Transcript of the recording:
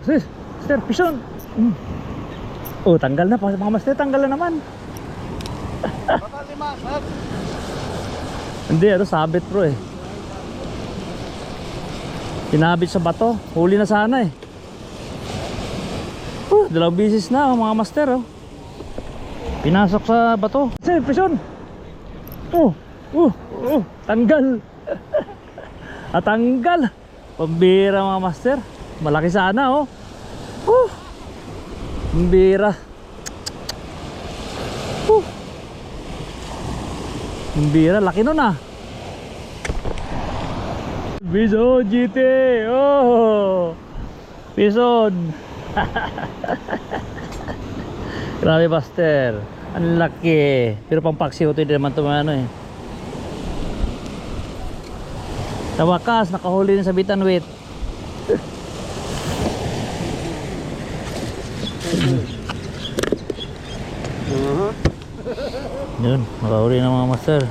Sis, Master, pison. Oh, tanggal na. Mga master, tanggal na naman. Baka 5, sir. Hindi, ano, sabit bro eh. Pinabit sa bato. Huli na sana eh. Dalawang bisis na oh, mga master oh. Pinasok sa bato. Sir, pison. Tanggal. Tanggal. Pambira mga master. Malaki sana oh. Pambira. Pambira, laki nun ah. Bison GT. Oh. Bison. Grabe master. Ang laki. Pero pang paksiw ito hindi naman tumano eh. Sa wakas, nakahuli na sa bitanwit. Yun, nakahuli na mga master.